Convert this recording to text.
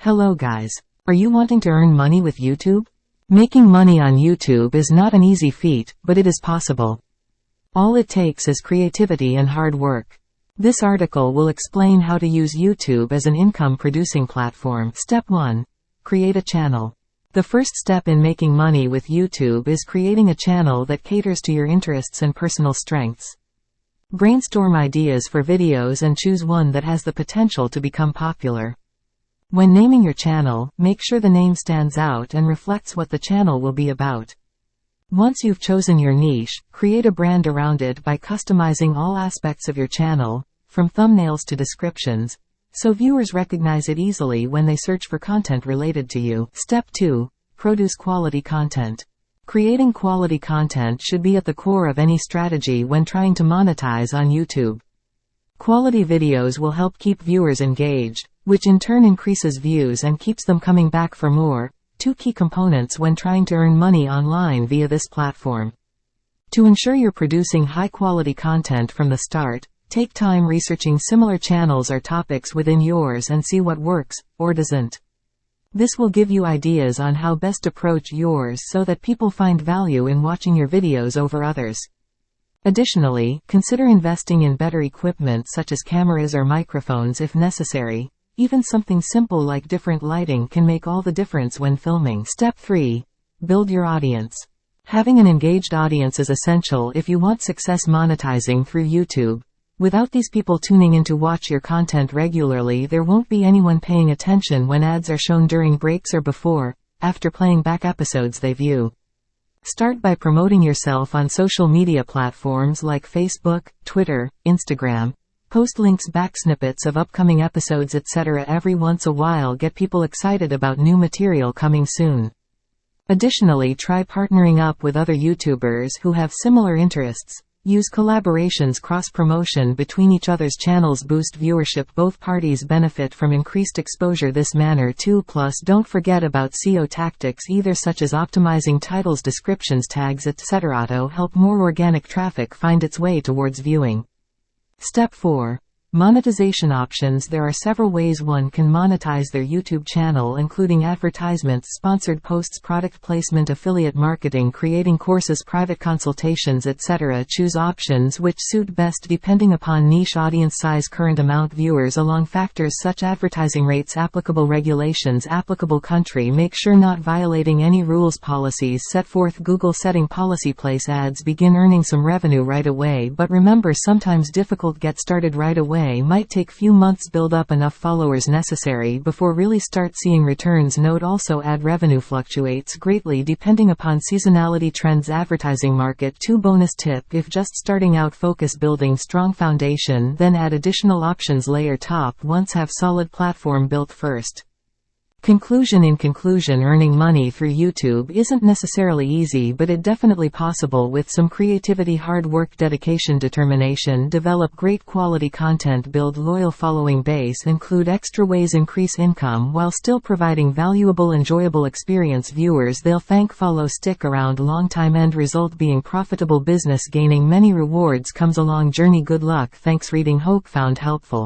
Hello guys. Are you wanting to earn money with YouTube? Making money on YouTube is not an easy feat, but it is possible. All it takes is creativity and hard work. This article will explain how to use YouTube as an income-producing platform. Step 1. Create a channel. The first step in making money with YouTube is creating a channel that caters to your interests and personal strengths. Brainstorm ideas for videos and choose one that has the potential to become popular. When naming your channel, make sure the name stands out and reflects what the channel will be about. Once you've chosen your niche, create a brand around it by customizing all aspects of your channel, from thumbnails to descriptions, so viewers recognize it easily when they search for content related to you. Step 2. Produce quality content. Creating quality content should be at the core of any strategy when trying to monetize on YouTube. Quality videos will help keep viewers engaged, which in turn increases views and keeps them coming back for more, two key components when trying to earn money online via this platform. To ensure you're producing high-quality content from the start, take time researching similar channels or topics within yours and see what works, or doesn't. This will give you ideas on how best approach yours so that people find value in watching your videos over others. Additionally, consider investing in better equipment such as cameras or microphones if necessary. Even something simple like different lighting can make all the difference when filming. Step 3. Build your audience. Having an engaged audience is essential if you want success monetizing through YouTube. Without these people tuning in to watch your content regularly, there won't be anyone paying attention when ads are shown during breaks or before, after playing back episodes they view. Start by promoting yourself on social media platforms like Facebook, Twitter, Instagram. Post links, back snippets of upcoming episodes, etc. Every once a while. Get people excited about new material coming soon. Additionally, try partnering up with other YouTubers who have similar interests. Use collaborations, cross-promotion between each other's channels boost viewership. Both parties benefit from increased exposure this manner too. Plus, don't forget about SEO tactics either, such as optimizing titles, descriptions, tags, etc. to help more organic traffic find its way towards viewing. Step 4. Monetization options. There are several ways one can monetize their YouTube channel, including advertisements, sponsored posts, product placement, affiliate marketing, creating courses, private consultations, etc. Choose options which suit best depending upon niche, audience size, current amount viewers, along factors such advertising rates, applicable regulations, applicable country. Make sure not violating any rules, policies set forth. Google setting policy. Place ads. Begin earning some revenue right away, but remember, sometimes difficult. Get started right away might take few months. Build up enough followers necessary before really start seeing returns. Note also, ad revenue fluctuates greatly depending upon seasonality, trends, advertising market. 2 bonus tip: if just starting out, focus building strong foundation, then add additional options layer top once have solid platform built first. Conclusion. In conclusion, earning money through YouTube isn't necessarily easy, but it definitely possible with some creativity, hard work, dedication, determination. Develop great quality content, build loyal following base, include extra ways increase income while still providing valuable, enjoyable experience. Viewers they'll thank. Follow, stick around long time. End result being profitable business, gaining many rewards comes along journey. Good luck. Thanks. Reading. Hope found helpful.